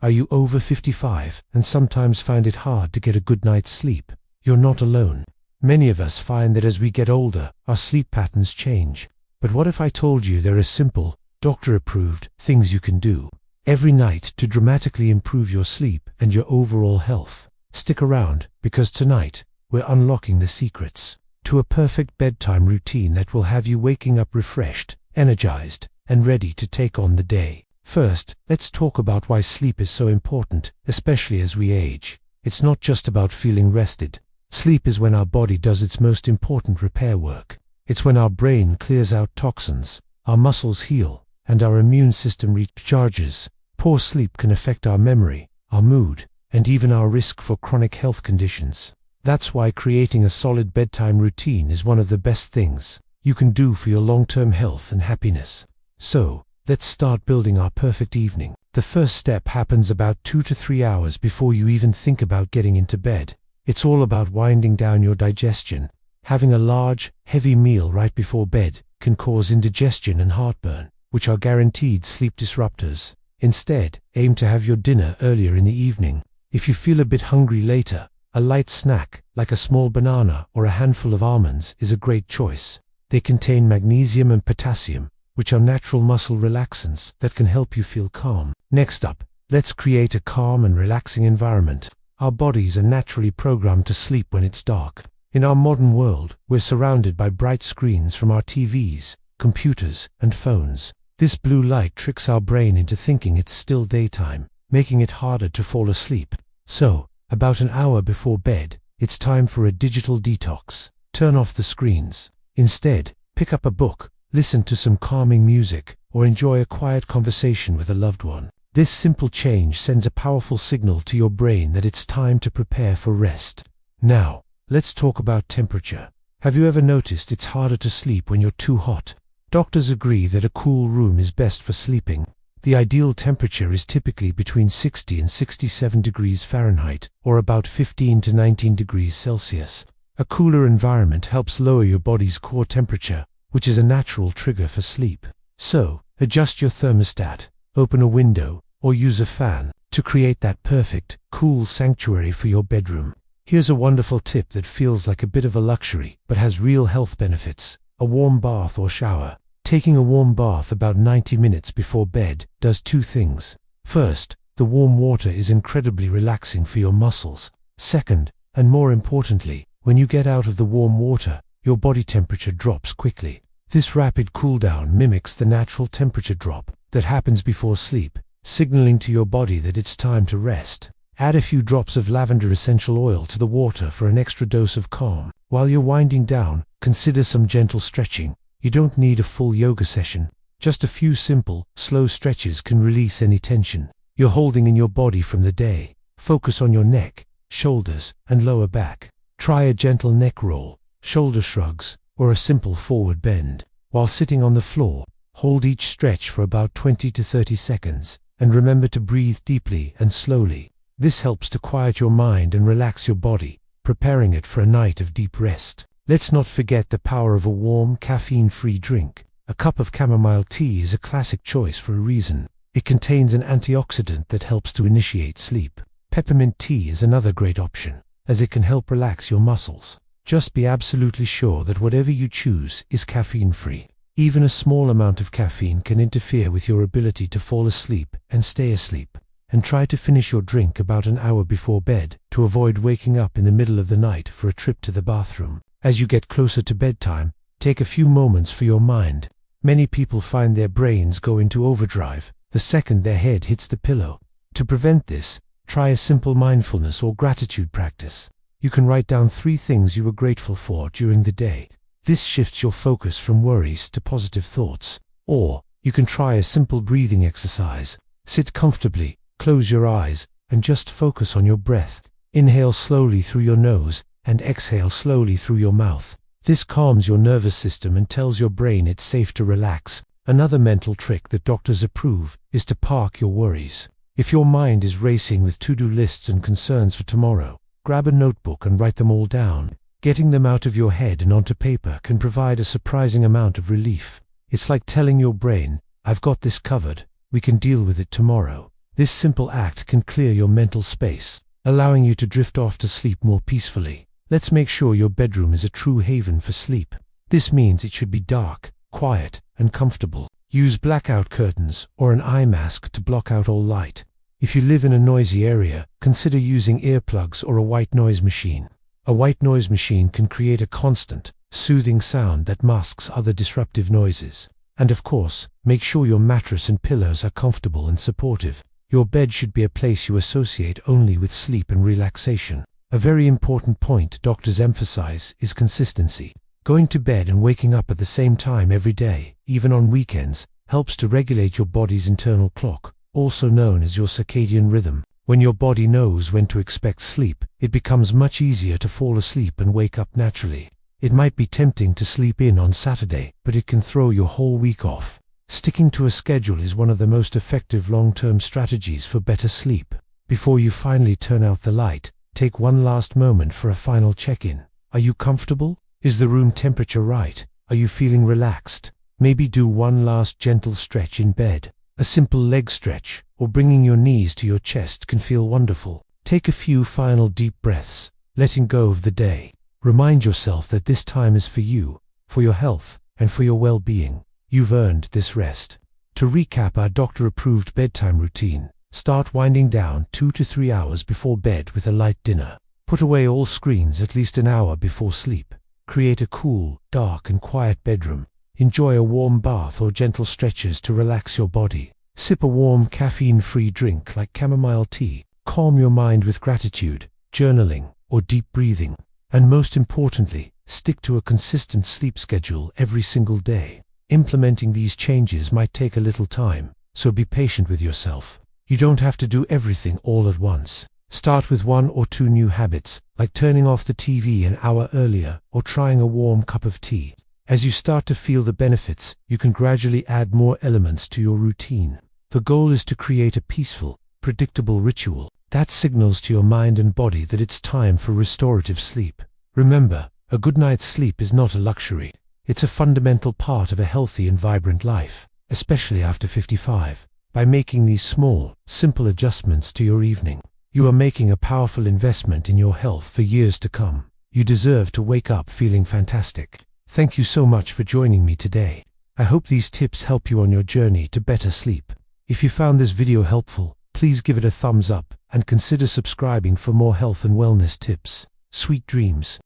Are you over 55 and sometimes find it hard to get a good night's sleep? You're not alone. Many of us find that as we get older, our sleep patterns change. But what if I told you there are simple, doctor-approved things you can do every night to dramatically improve your sleep and your overall health? Stick around, because tonight, we're unlocking the secrets to a perfect bedtime routine that will have you waking up refreshed, energized, and ready to take on the day. First, let's talk about why sleep is so important, especially as we age. It's not just about feeling rested. Sleep is when our body does its most important repair work. It's when our brain clears out toxins, our muscles heal, and our immune system recharges. Poor sleep can affect our memory, our mood, and even our risk for chronic health conditions. That's why creating a solid bedtime routine is one of the best things you can do for your long-term health and happiness. So, let's start building our perfect evening. The first step happens about 2 to 3 hours before you even think about getting into bed. It's all about winding down your digestion. Having a large, heavy meal right before bed can cause indigestion and heartburn, which are guaranteed sleep disruptors. Instead, aim to have your dinner earlier in the evening. If you feel a bit hungry later, a light snack, like a small banana or a handful of almonds, is a great choice. They contain magnesium and potassium, which are natural muscle relaxants that can help you feel calm. Next up, let's create a calm and relaxing environment. Our bodies are naturally programmed to sleep when it's dark. In our modern world, we're surrounded by bright screens from our TVs, computers, and phones. This blue light tricks our brain into thinking it's still daytime, making it harder to fall asleep. So, about an hour before bed, it's time for a digital detox. Turn off the screens. Instead, pick up a book, listen to some calming music, or enjoy a quiet conversation with a loved one. This simple change sends a powerful signal to your brain that it's time to prepare for rest. Now, let's talk about temperature. Have you ever noticed it's harder to sleep when you're too hot? Doctors agree that a cool room is best for sleeping. The ideal temperature is typically between 60 and 67 degrees Fahrenheit, or about 15 to 19 degrees Celsius. A cooler environment helps lower your body's core temperature, which is a natural trigger for sleep. So, adjust your thermostat, open a window, or use a fan to create that perfect, cool sanctuary for your bedroom. Here's a wonderful tip that feels like a bit of a luxury, but has real health benefits. A warm bath or shower. Taking a warm bath about 90 minutes before bed does two things. First, the warm water is incredibly relaxing for your muscles. Second, and more importantly, when you get out of the warm water, your body temperature drops quickly. This rapid cool down mimics the natural temperature drop that happens before sleep, signaling to your body that it's time to rest. Add a few drops of lavender essential oil to the water for an extra dose of calm. While you're winding down, consider some gentle stretching. You don't need a full yoga session. Just a few simple, slow stretches can release any tension you're holding in your body from the day. Focus on your neck, shoulders, and lower back. Try a gentle neck roll, shoulder shrugs, or a simple forward bend. While sitting on the floor, hold each stretch for about 20 to 30 seconds, and remember to breathe deeply and slowly. This helps to quiet your mind and relax your body, preparing it for a night of deep rest. Let's not forget the power of a warm, caffeine-free drink. A cup of chamomile tea is a classic choice for a reason. It contains an antioxidant that helps to initiate sleep. Peppermint tea is another great option, as it can help relax your muscles. Just be absolutely sure that whatever you choose is caffeine-free. Even a small amount of caffeine can interfere with your ability to fall asleep and stay asleep. And try to finish your drink about an hour before bed to avoid waking up in the middle of the night for a trip to the bathroom. As you get closer to bedtime, take a few moments for your mind. Many people find their brains go into overdrive the second their head hits the pillow. To prevent this, try a simple mindfulness or gratitude practice. You can write down 3 things you were grateful for during the day. This shifts your focus from worries to positive thoughts. Or, you can try a simple breathing exercise. Sit comfortably, close your eyes, and just focus on your breath. Inhale slowly through your nose, and exhale slowly through your mouth. This calms your nervous system and tells your brain it's safe to relax. Another mental trick that doctors approve is to park your worries. If your mind is racing with to-do lists and concerns for tomorrow, grab a notebook and write them all down. Getting them out of your head and onto paper can provide a surprising amount of relief. It's like telling your brain, "I've got this covered, we can deal with it tomorrow." This simple act can clear your mental space, allowing you to drift off to sleep more peacefully. Let's make sure your bedroom is a true haven for sleep. This means it should be dark, quiet, and comfortable. Use blackout curtains or an eye mask to block out all light. If you live in a noisy area, consider using earplugs or a white noise machine. A white noise machine can create a constant, soothing sound that masks other disruptive noises. And of course, make sure your mattress and pillows are comfortable and supportive. Your bed should be a place you associate only with sleep and relaxation. A very important point doctors emphasize is consistency. Going to bed and waking up at the same time every day, even on weekends, helps to regulate your body's internal clock, also known as your circadian rhythm. When your body knows when to expect sleep, it becomes much easier to fall asleep and wake up naturally. It might be tempting to sleep in on Saturday, but it can throw your whole week off. Sticking to a schedule is one of the most effective long-term strategies for better sleep. Before you finally turn out the light, take one last moment for a final check-in. Are you comfortable? Is the room temperature right? Are you feeling relaxed? Maybe do one last gentle stretch in bed. A simple leg stretch, or bringing your knees to your chest can feel wonderful. Take a few final deep breaths, letting go of the day. Remind yourself that this time is for you, for your health, and for your well-being. You've earned this rest. To recap our doctor-approved bedtime routine, start winding down 2 to 3 hours before bed with a light dinner. Put away all screens at least an hour before sleep. Create a cool, dark, and quiet bedroom. Enjoy a warm bath or gentle stretches to relax your body. Sip a warm caffeine-free drink like chamomile tea. Calm your mind with gratitude, journaling, or deep breathing. And most importantly, stick to a consistent sleep schedule every single day. Implementing these changes might take a little time, so be patient with yourself. You don't have to do everything all at once. Start with 1 or 2 new habits, like turning off the TV an hour earlier or trying a warm cup of tea. As you start to feel the benefits, you can gradually add more elements to your routine. The goal is to create a peaceful, predictable ritual that signals to your mind and body that it's time for restorative sleep. Remember, a good night's sleep is not a luxury. It's a fundamental part of a healthy and vibrant life, especially after 55. By making these small, simple adjustments to your evening, you are making a powerful investment in your health for years to come. You deserve to wake up feeling fantastic. Thank you so much for joining me today. I hope these tips help you on your journey to better sleep. If you found this video helpful, please give it a thumbs up and consider subscribing for more health and wellness tips. Sweet dreams.